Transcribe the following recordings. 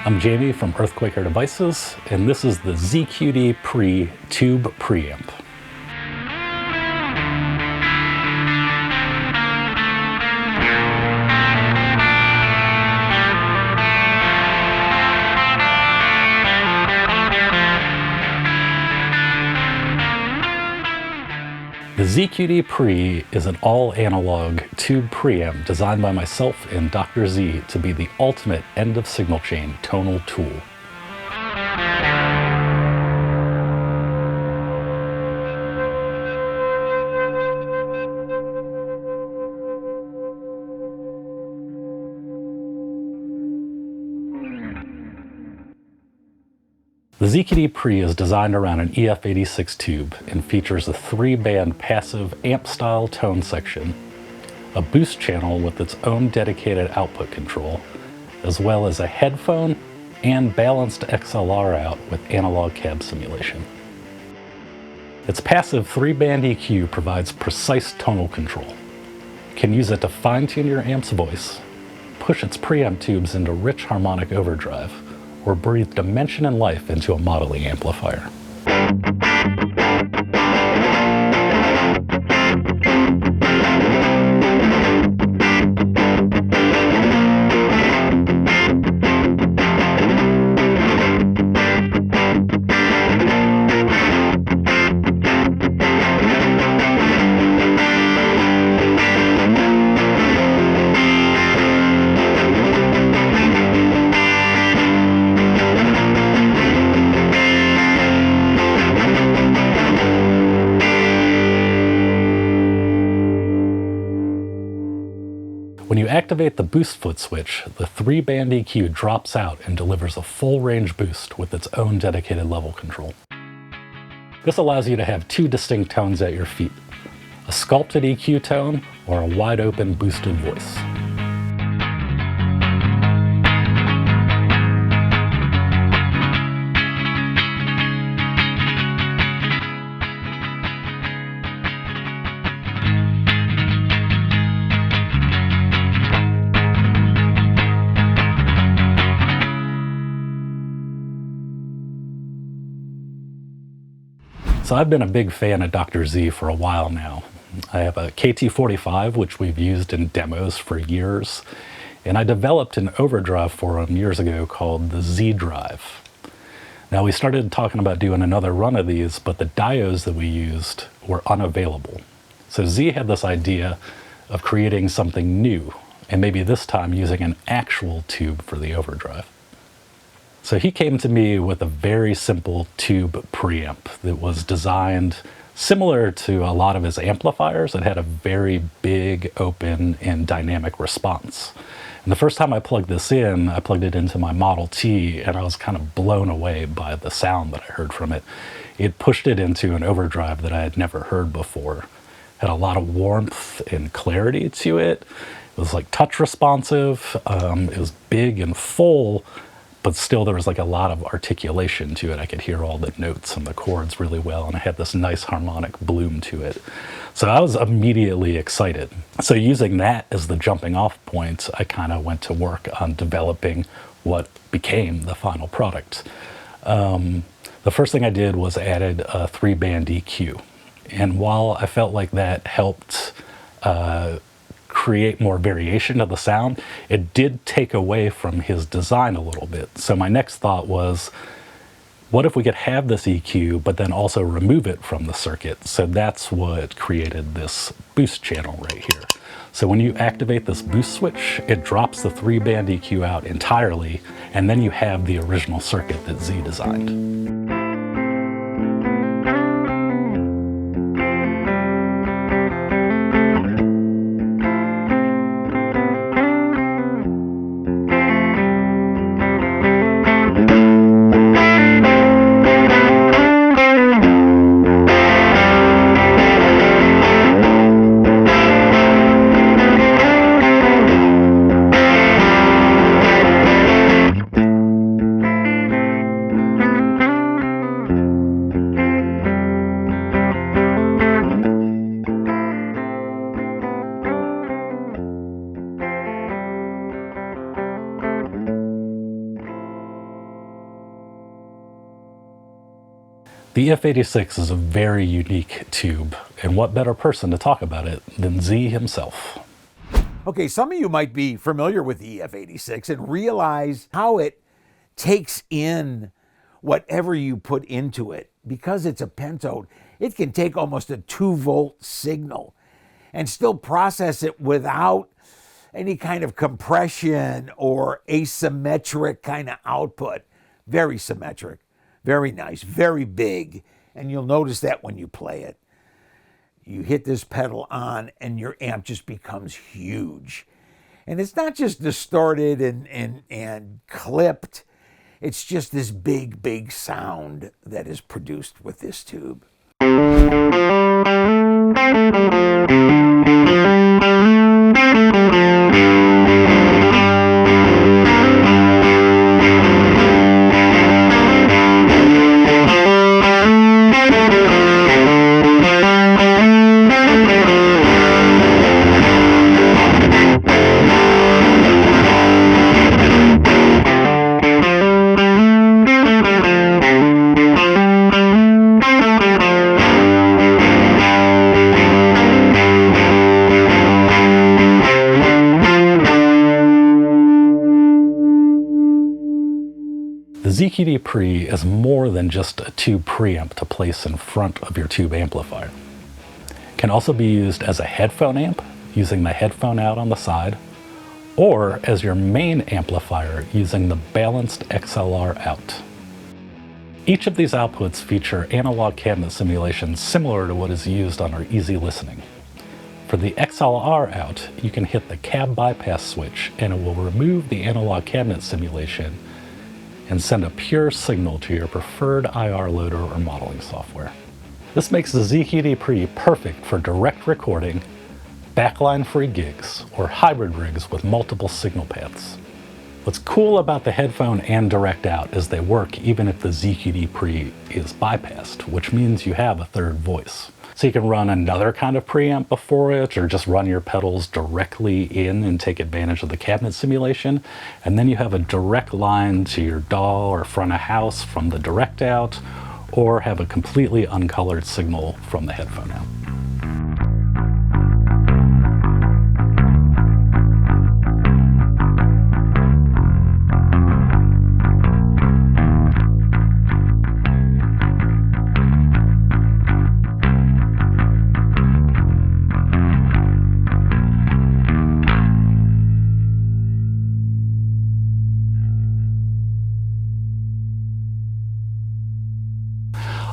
I'm Jamie from EarthQuaker Devices, and this is the ZQD Pre Tube Preamp. The ZQD Pre is an all-analog tube preamp designed by myself and Dr. Z to be the ultimate end-of-signal chain tonal tool. The ZQD Pre is designed around an EF86 tube and features a 3-band passive amp-style tone section, a boost channel with its own dedicated output control, as well as a headphone and balanced XLR out with analog cab simulation. Its passive 3-band EQ provides precise tonal control. You can use it to fine-tune your amp's voice, push its preamp tubes into rich harmonic overdrive, or breathe dimension and life into a modeling amplifier. When you activate the boost foot switch, the 3-band EQ drops out and delivers a full range boost with its own dedicated level control. This allows you to have 2 distinct tones at your feet, a sculpted EQ tone or a wide open boosted voice. So I've been a big fan of Dr. Z for a while now. I have a KT45, which we've used in demos for years, and I developed an overdrive for him years ago called the Z Drive. Now we started talking about doing another run of these, but the diodes that we used were unavailable. So Z had this idea of creating something new, and maybe this time using an actual tube for the overdrive. So he came to me with a very simple tube preamp that was designed similar to a lot of his amplifiers. It had a very big, open, and dynamic response. And the first time I plugged this in, I plugged it into my Model T, and I was kind of blown away by the sound that I heard from it. It pushed it into an overdrive that I had never heard before. It had a lot of warmth and clarity to it. It was like touch responsive. It was big and full, but still there was like a lot of articulation to it. I could hear all the notes and the chords really well, and it had this nice harmonic bloom to it. So I was immediately excited. So using that as the jumping off point, I kind of went to work on developing what became the final product. The first thing I did was added a 3-band EQ. And while I felt like that helped create more variation of the sound, it did take away from his design a little bit. So my next thought was, what if we could have this EQ, but then also remove it from the circuit? So that's what created this boost channel right here. So when you activate this boost switch, it drops the 3-band EQ out entirely, and then you have the original circuit that Z designed. The F86 is a very unique tube, and what better person to talk about it than Z himself. Okay, some of you might be familiar with the F86 and realize how it takes in whatever you put into it. Because it's a pentode, it can take almost a 2-volt signal and still process it without any kind of compression or asymmetric kind of output. Very symmetric, very nice, very big. And you'll notice that when you play it. You hit this pedal on and your amp just becomes huge. And it's not just distorted and clipped. It's just this big, big sound that is produced with this tube. The ZQD Pre is more than just a tube preamp to place in front of your tube amplifier. It can also be used as a headphone amp, using the headphone out on the side, or as your main amplifier using the balanced XLR out. Each of these outputs feature analog cabinet simulations similar to what is used on our Easy Listening. For the XLR out, you can hit the cab bypass switch and it will remove the analog cabinet simulation and send a pure signal to your preferred IR loader or modeling software. This makes the ZQD Pre perfect for direct recording, backline-free gigs, or hybrid rigs with multiple signal paths. What's cool about the headphone and direct out is they work even if the ZQD Pre is bypassed, which means you have a third voice. So you can run another kind of preamp before it, or just run your pedals directly in and take advantage of the cabinet simulation. And then you have a direct line to your DAW or front of house from the direct out, or have a completely uncolored signal from the headphone out.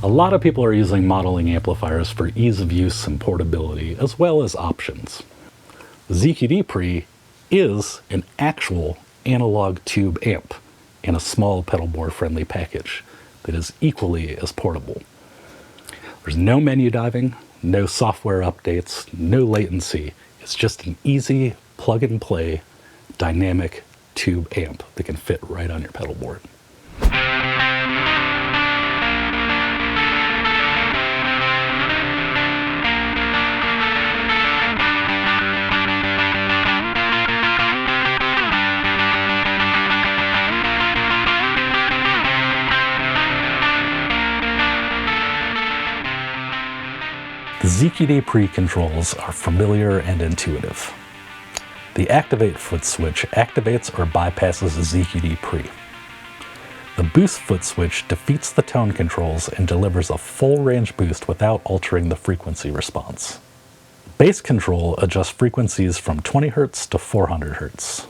A lot of people are using modeling amplifiers for ease of use and portability, as well as options. The ZQD Pre is an actual analog tube amp in a small pedal board friendly package that is equally as portable. There's no menu diving, no software updates, no latency. It's just an easy plug and play dynamic tube amp that can fit right on your pedal board. The ZQD Pre controls are familiar and intuitive. The Activate foot switch activates or bypasses the ZQD Pre. The Boost foot switch defeats the tone controls and delivers a full range boost without altering the frequency response. Bass control adjusts frequencies from 20 Hz to 400 Hz.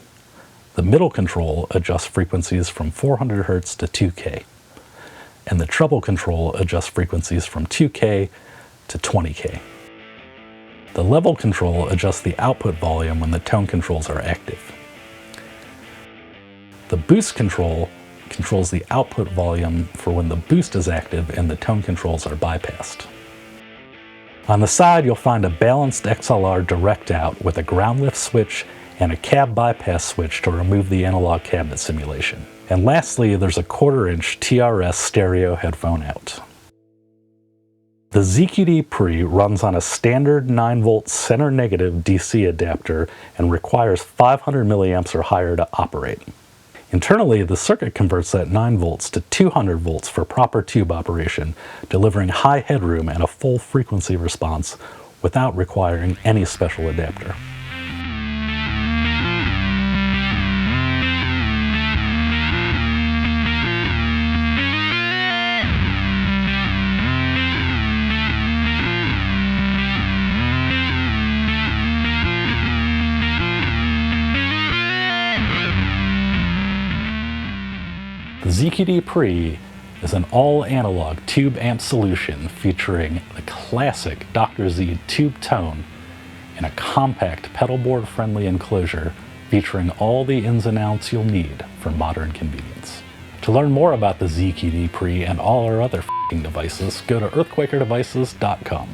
The middle control adjusts frequencies from 400 Hz to 2K. And the treble control adjusts frequencies from 2K to 20K. The level control adjusts the output volume when the tone controls are active. The boost control controls the output volume for when the boost is active and the tone controls are bypassed. On the side, you'll find a balanced XLR direct out with a ground lift switch and a cab bypass switch to remove the analog cabinet simulation. And lastly, there's a 1/4-inch TRS stereo headphone out. The ZQD Pre runs on a standard 9-volt center negative DC adapter and requires 500 milliamps or higher to operate. Internally, the circuit converts that 9 volts to 200 volts for proper tube operation, delivering high headroom and a full frequency response without requiring any special adapter. The ZQD Pre is an all-analog tube amp solution featuring the classic Dr Z tube tone in a compact pedalboard-friendly enclosure featuring all the ins and outs you'll need for modern convenience. To learn more about the ZQD Pre and all our other f***ing devices, go to earthquakerdevices.com.